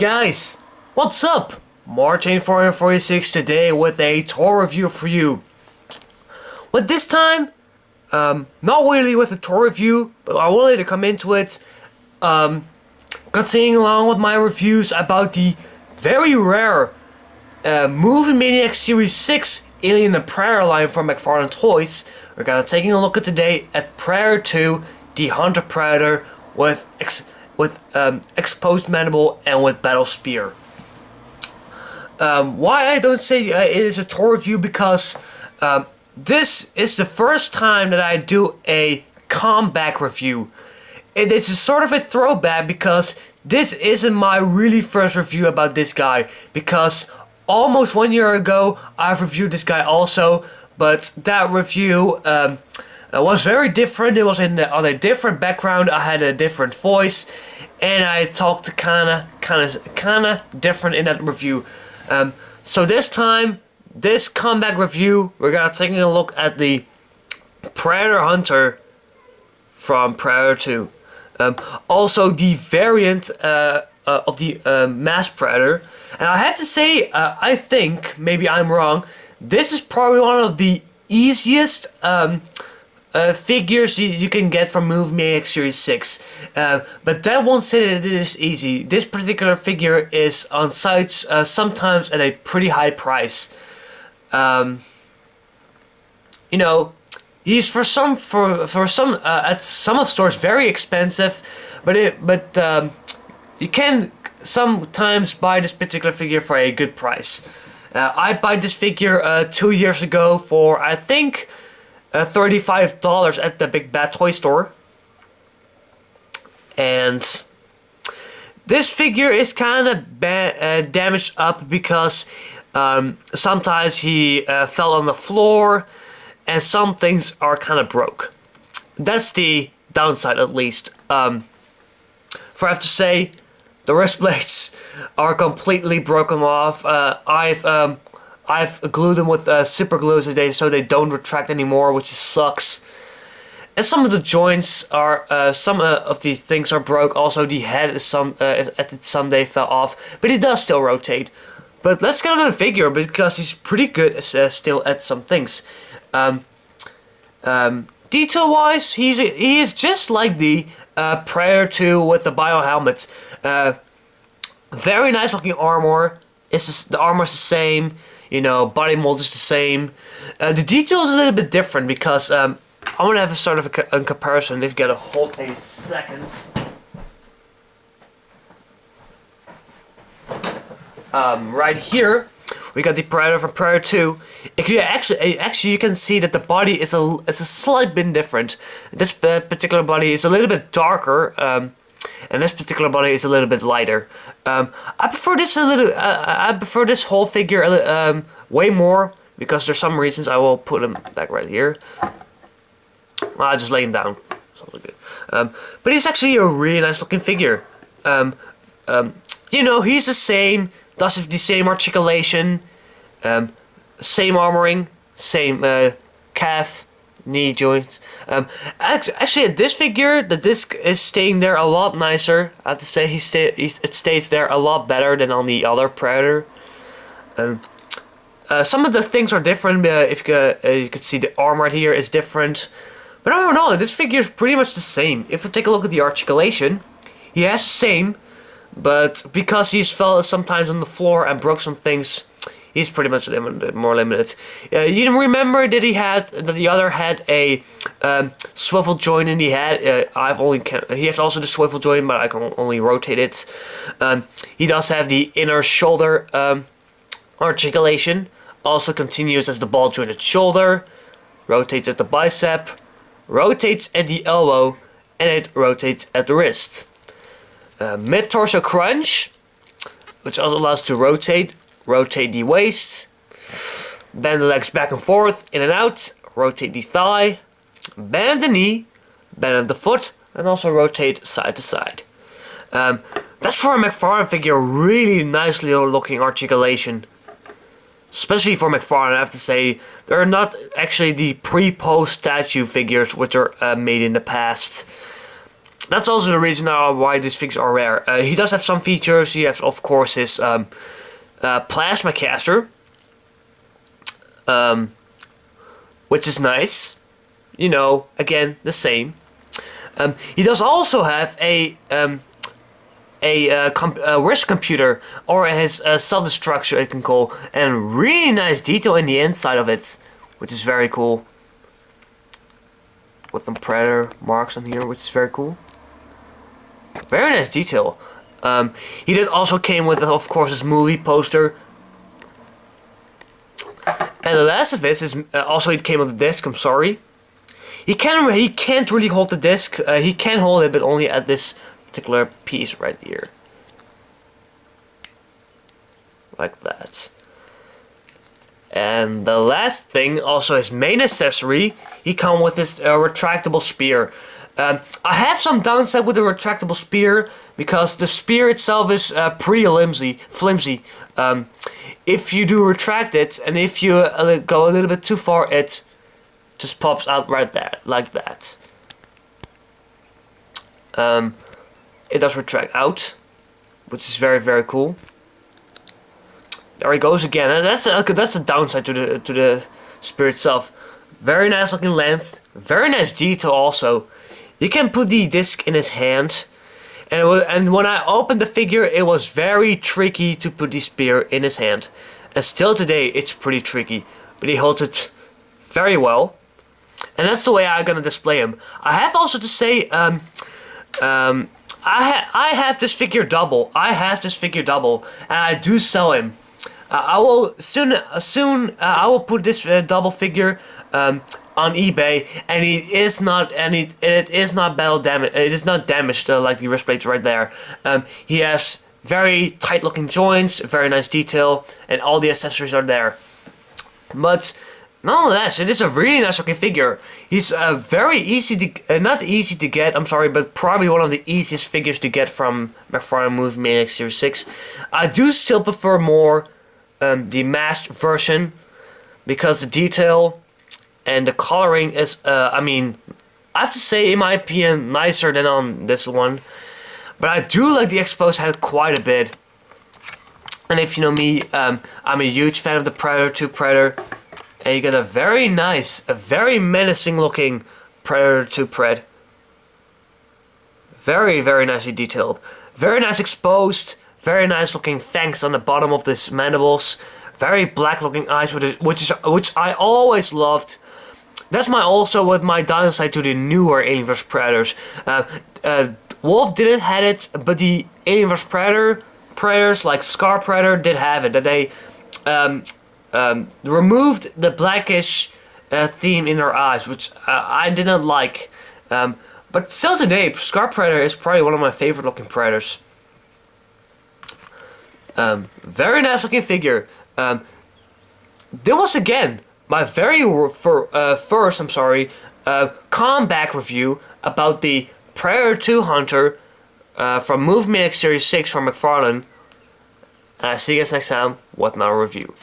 guys, what's up? Martin446 today with a tour review for you. But this time, not really with a tour review, but I wanted to come into it, continuing along with my reviews about the very rare Movie Maniacs Series 6 Alien the Predator line from McFarlane Toys. We're gonna taking a look at today at Predator 2, the Hunter Predator with exposed mandible and with battle spear. Why I don't say it is a tour review, because this is the first time that I do a comeback review. It is a sort of a throwback, because this isn't my really first review about this guy, because almost 1 year ago I've reviewed this guy also, but that review was very different. It was on a different background. I had a different voice, and I talked kinda different in that review. So this time, this comeback review, we're gonna take a look at the Predator Hunter from Predator 2. Also the variant of the Mass Predator. And I have to say, I think, maybe I'm wrong, this is probably one of the easiest figures you can get from Movie Maniacs Series 6. But that won't say that it is easy. This particular figure is on sites sometimes at a pretty high price. You know, he's at some of stores very expensive, but you can sometimes buy this particular figure for a good price. I bought this figure 2 years ago for, I think, $35 at the Big Bad Toy Store. And this figure is kind of damaged up, because sometimes he fell on the floor, and some things are kind of broke. That's the downside, at least. For I have to say, the wrist blades are completely broken off. I've glued them with super glue today, so they don't retract anymore, which sucks. And some of the joints are, some of these things are broke. Also, the head is someday fell off, but it does still rotate. But let's get into the figure, because he's pretty good still at some things. Detail-wise, he is just like the Predator 2 with the bio helmet. Very nice looking armor. The armor is the same. You know, body mold is the same. The detail is a little bit different, because I want to have a sort of a comparison. If you gotta hold a second. Right here, we got the Predator from Predator 2. Actually, you can see that the body is a slight bit different. This particular body is a little bit darker, and this particular body is a little bit lighter. I prefer this I prefer this whole figure way more, because there's some reasons. I will put him back right here. I'll just lay him down. Sounds good. But he's actually a really nice looking figure. You know, he's the same. Does the same articulation, same armoring, same calf, knee joints. Actually, at this figure, the disc is staying there a lot nicer. I have to say, it stays there a lot better than on the other Predator. Some of the things are different. If you could see, the armor here is different. But I don't know, this figure is pretty much the same. If we take a look at the articulation, he has the same. But because he's fell sometimes on the floor and broke some things, he's pretty much more limited. You remember that the other had a swivel joint in the head. He has also the swivel joint, but I can only rotate it. He does have the inner shoulder articulation. Also continues as the ball jointed shoulder. Rotates at the bicep. Rotates at the elbow, and it rotates at the wrist. Mid-torso crunch, which also allows to rotate the waist, bend the legs back and forth, in and out, rotate the thigh, bend the knee, bend the foot, and also rotate side to side. That's for a McFarlane figure, really nicely looking articulation. Especially for McFarlane, I have to say, they're not actually the pre-post statue figures which are made in the past. that's also the reason why these figures are rare. He does have some features. He has, of course, his plasma caster, which is nice. You know, again, the same. He does also have a wrist computer, or his self-destruct, it can call, and really nice detail in the inside of it, which is very cool. With some Predator marks on here, which is very cool. Very nice detail. He did also came with, of course, his movie poster. And the last of this is also it came with a disc. I'm sorry. He can't really hold the disc. He can hold it, but only at this particular piece right here, like that. And the last thing, also his main accessory, he comes with this retractable spear. I have some downside with the retractable spear because the spear itself is pretty flimsy. If you do retract it, and if you go a little bit too far, it just pops out right there, like that. It does retract out, which is very, very cool. There he goes again. And that's the downside to the spear itself. Very nice looking length, very nice detail also. You can put the disc in his hand, and when I opened the figure, it was very tricky to put the spear in his hand. And still today, it's pretty tricky, but he holds it very well. And that's the way I'm gonna display him. I have also to say, I have this figure double. And I do sell him. I will soon. I will put this double figure on eBay, and it is not battle damage. It is not damaged like the wrist plates right there. He has very tight looking joints, very nice detail, and all the accessories are there. But nonetheless, it is a really nice looking figure. He's very easy to, not easy to get, I'm sorry, but probably one of the easiest figures to get from McFarlane Movie Maniacs Series 6. I do still prefer more the masked version, because the detail and the coloring is, I mean, I have to say, in my opinion, nicer than on this one. But I do like the exposed head quite a bit. And if you know me, I'm a huge fan of the Predator 2 Predator. And you get a very nice, a very menacing looking Predator 2 Pred. Very, very nicely detailed. Very nice exposed. Very nice looking fangs on the bottom of this mandibles. Very black looking eyes, which I always loved. That's also with my downside to the newer Alien vs Predators. Wolf didn't have it, but the Alien vs Predators like Scar Predator did have it. That they removed the blackish theme in their eyes, which I didn't like. But still today, Scar Predator is probably one of my favorite looking Predators. Very nice looking figure. There was again my very first, comeback review about the Predator 2 Hunter from Movie Maniacs Series 6 from McFarlane. And I see you guys next time with another review.